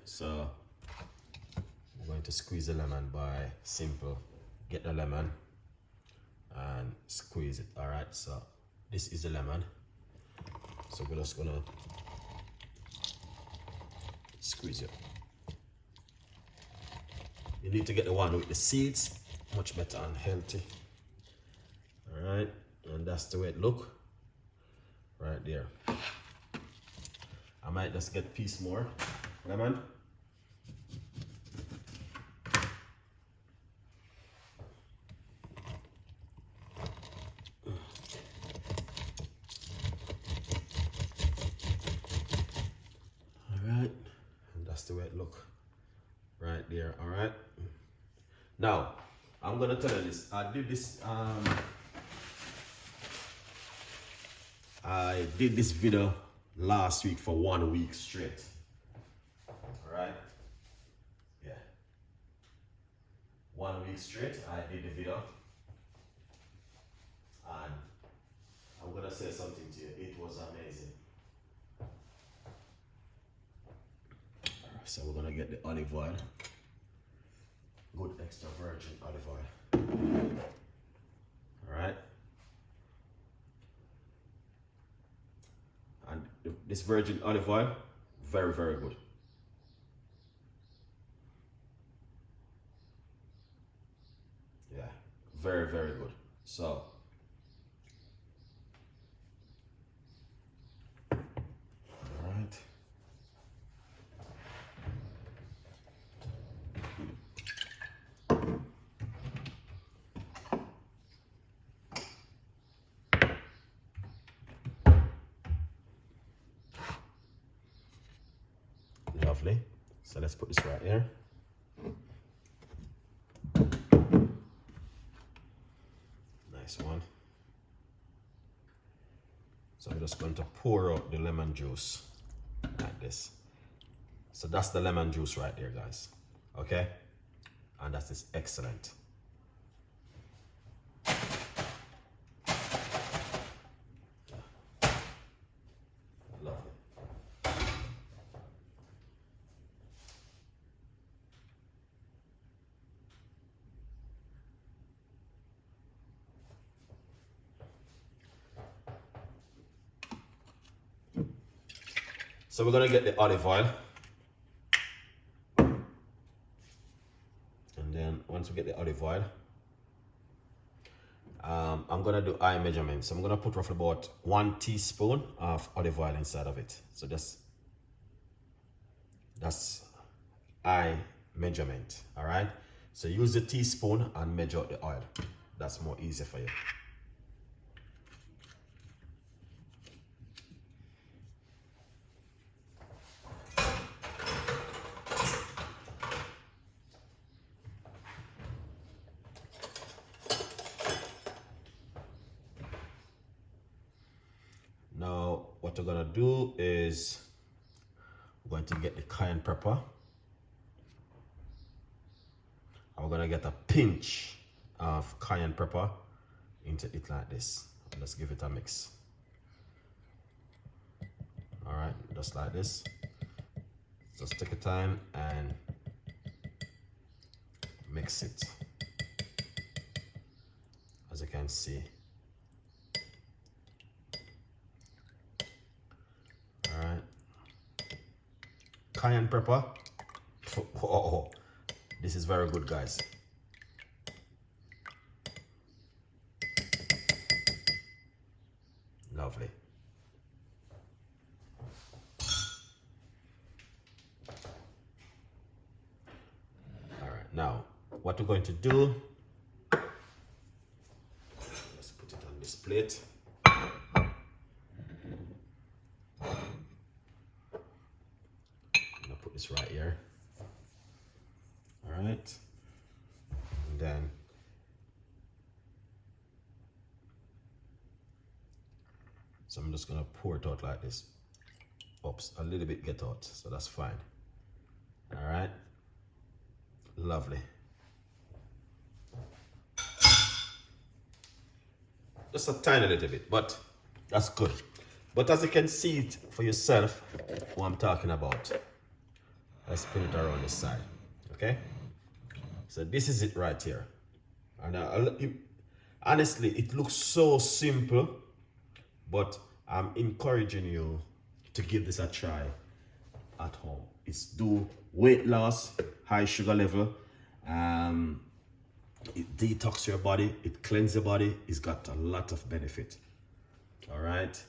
So I'm going to squeeze the lemon by simple. Get the lemon and squeeze it. All right, so this is the lemon. So we're just gonna squeeze it. You need to get the one with the seeds, much better and healthy. All right, and that's the way it look right there. I might just get a piece more lemon. Alright, and that's the way it look right there. Alright, now I'm gonna tell you this. I did this video last week for 1 week straight. Alright, yeah, 1 week straight I did the video, and I'm gonna say something to you. It was amazing. So we're gonna get the olive oil, good extra virgin olive oil. All right, and this virgin olive oil, very, very good. Yeah, very, very good. So lovely. So let's put this right here. Nice one. So I'm just going to pour out the lemon juice like this. So that's the lemon juice right there, guys. Okay? And that is excellent. Lovely. So we're gonna get the olive oil. And then once we get the olive oil, I'm gonna do eye measurements. So I'm gonna put roughly about 1 teaspoon of olive oil inside of it. So that's eye measurement, all right? So use the teaspoon and measure the oil. That's more easy for you. Now, what we're gonna do is we're going to get the cayenne pepper. And we're gonna get a pinch of cayenne pepper into it like this. Let's give it a mix. All right, just like this. Just take your time and mix it. As you can see. Alright, cayenne pepper. Oh, this is very good, guys. Lovely. Alright, now what we're going to do, let's put it on this plate. Put this right here. All right, and then so I'm just gonna pour it out like this. Oops, a little bit get out, so that's fine. All right, lovely. Just a tiny little bit, but that's good. But as you can see it for yourself, what I'm talking about. I spin it around the side. Okay, so this is it right here. And honestly, it looks so simple, but I'm encouraging you to give this a try at home. It's do weight loss, high sugar level, it detox your body, it cleanses your body. It's got a lot of benefit. All right,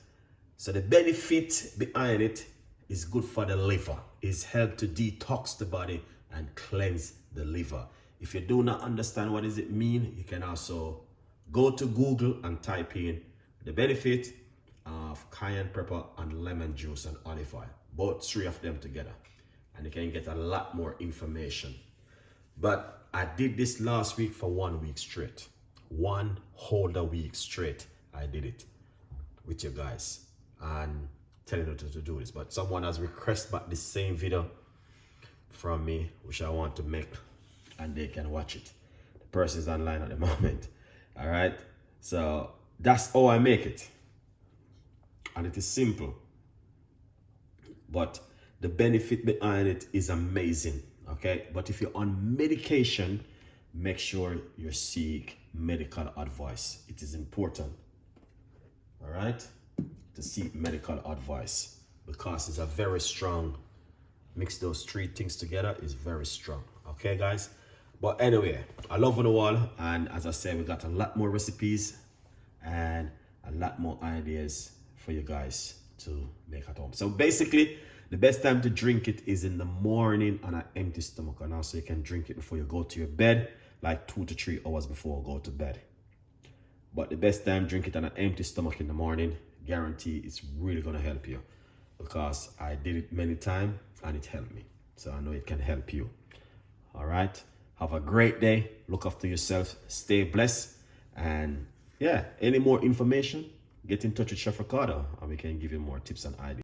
so the benefit behind it is good for the liver. It's help to detox the body and cleanse the liver. If you do not understand what does it mean, you can also go to Google and type in the benefit of cayenne pepper and lemon juice and olive oil, both three of them together, and you can get a lot more information. But I did this last week for 1 week straight. 1 whole week straight I did it with you guys and telling you to do this. But someone has requested back the same video from me, which I want to make, and they can watch it. The person's online at the moment. All right, so that's how I make it, and it is simple, but the benefit behind it is amazing. Okay, but if you're on medication, make sure you seek medical advice. It is important, all right, to seek medical advice, because it's a very strong, mix those three things together is very strong. Okay guys, but anyway, I love you all, and as I said, we got a lot more recipes and a lot more ideas for you guys to make at home. So basically, the best time to drink it is in the morning on an empty stomach, and also you can drink it before you go to your bed, like 2 to 3 hours before you go to bed. But the best time, drink it on an empty stomach in the morning. Guarantee it's really gonna help you, because I did it many times and it helped me. So I know it can help you. All right, have a great day. Look after yourself. Stay blessed. And yeah, any more information, get in touch with Chef Ricardo and we can give you more tips and ideas.